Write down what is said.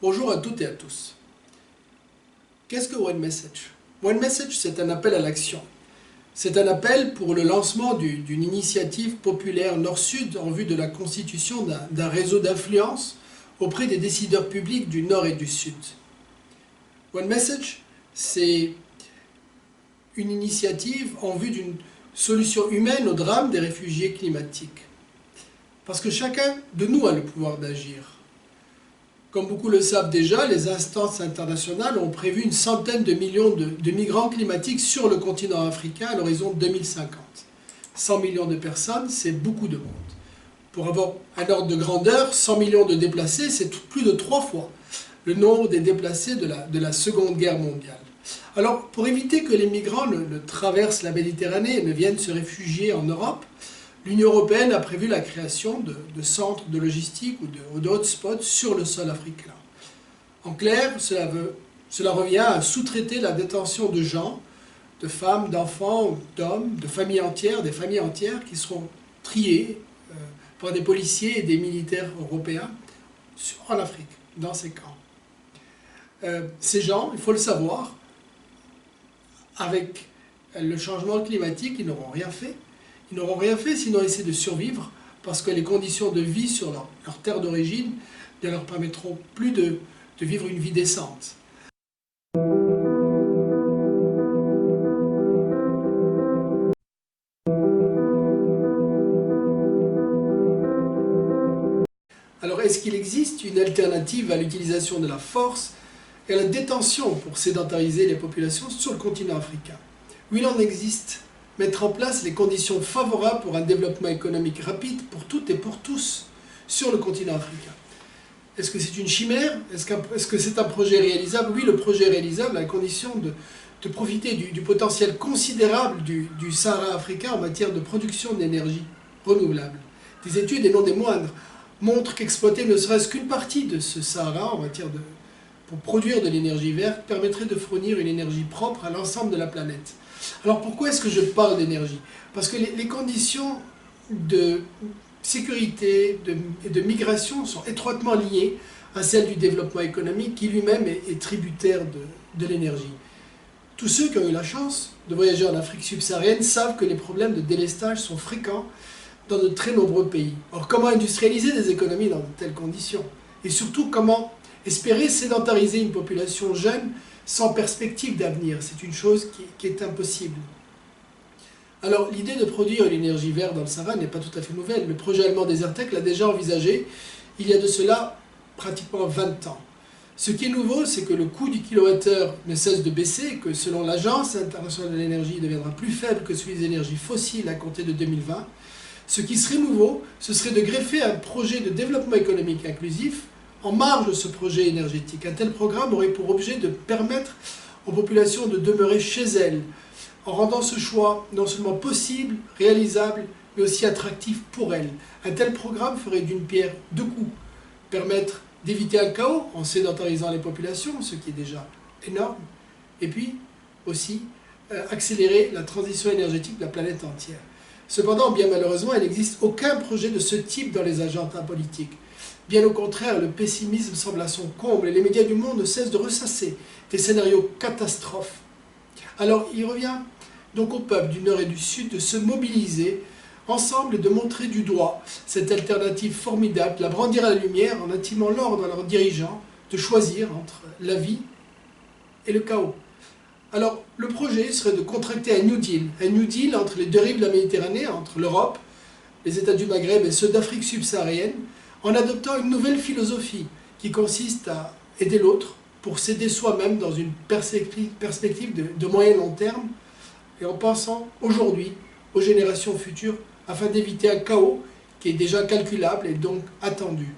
Bonjour à toutes et à tous. Qu'est-ce que One Message? One Message, c'est un appel à l'action. C'est un appel pour le lancement d'une initiative populaire Nord-Sud en vue de la constitution d'un réseau d'influence auprès des décideurs publics du Nord et du Sud. One Message, c'est une initiative en vue d'une solution humaine au drame des réfugiés climatiques. Parce que chacun de nous a le pouvoir d'agir. Comme beaucoup le savent déjà, les instances internationales ont prévu une centaine de millions de migrants climatiques sur le continent africain à l'horizon 2050. 100 millions de personnes, c'est beaucoup de monde. Pour avoir un ordre de grandeur, 100 millions de déplacés, c'est plus de 3 fois le nombre des déplacés de la Seconde Guerre mondiale. Alors, pour éviter que les migrants ne traversent la Méditerranée et ne viennent se réfugier en Europe, l'Union européenne a prévu la création de centres de logistique ou de hotspots sur le sol africain. En clair, cela revient à sous-traiter la détention de gens, de femmes, d'enfants, d'hommes, des familles entières qui seront triées par des policiers et des militaires européens en Afrique, dans ces camps. Ces gens, il faut le savoir, avec le changement climatique, ils n'auront rien fait. Ils n'auront rien fait sinon essayer de survivre parce que les conditions de vie sur leur terre d'origine ne leur permettront plus de vivre une vie décente. Alors est-ce qu'il existe une alternative à l'utilisation de la force et à la détention pour sédentariser les populations sur le continent africain? Oui, il en existe. Mettre en place les conditions favorables pour un développement économique rapide pour toutes et pour tous sur le continent africain. Est-ce que c'est une chimère? Est-ce que c'est un projet réalisable? Oui, le projet est réalisable à la condition de profiter du potentiel considérable du Sahara africain en matière de production d'énergie renouvelable. Des études, et non des moindres, montrent qu'exploiter ne serait-ce qu'une partie de ce Sahara pour produire de l'énergie verte permettrait de fournir une énergie propre à l'ensemble de la planète. Alors pourquoi est-ce que je parle d'énergie? Parce que les conditions de sécurité et de migration sont étroitement liées à celles du développement économique qui lui-même est tributaire de l'énergie. Tous ceux qui ont eu la chance de voyager en Afrique subsaharienne savent que les problèmes de délestage sont fréquents dans de très nombreux pays. Or, comment industrialiser des économies dans de telles conditions? Et surtout, comment espérer sédentariser une population jeune sans perspective d'avenir? C'est une chose qui est impossible. Alors, l'idée de produire l'énergie verte dans le Sahara n'est pas tout à fait nouvelle. Le projet allemand Desertec l'a déjà envisagé il y a de cela pratiquement 20 ans. Ce qui est nouveau, c'est que le coût du kilowattheure ne cesse de baisser, que selon l'Agence internationale de l'énergie, il deviendra plus faible que celui des énergies fossiles à compter de 2020. Ce qui serait nouveau, ce serait de greffer un projet de développement économique inclusif en marge de ce projet énergétique. Un tel programme aurait pour objet de permettre aux populations de demeurer chez elles, en rendant ce choix non seulement possible, réalisable, mais aussi attractif pour elles. Un tel programme ferait d'une pierre deux coups. Permettre d'éviter un chaos en sédentarisant les populations, ce qui est déjà énorme, et puis aussi accélérer la transition énergétique de la planète entière. Cependant, bien malheureusement, il n'existe aucun projet de ce type dans les agendas politiques. Bien au contraire, le pessimisme semble à son comble et les médias du monde ne cessent de ressasser des scénarios catastrophes. Alors, il revient donc au peuple du Nord et du Sud de se mobiliser ensemble et de montrer du doigt cette alternative formidable, de la brandir à la lumière en intimant l'ordre à leurs dirigeants de choisir entre la vie et le chaos. Alors, le projet serait de contracter un New Deal entre les deux rives de la Méditerranée, entre l'Europe, les États du Maghreb et ceux d'Afrique subsaharienne, en adoptant une nouvelle philosophie qui consiste à aider l'autre pour s'aider soi-même dans une perspective de moyen long terme et en pensant aujourd'hui aux générations futures afin d'éviter un chaos qui est déjà calculable et donc attendu.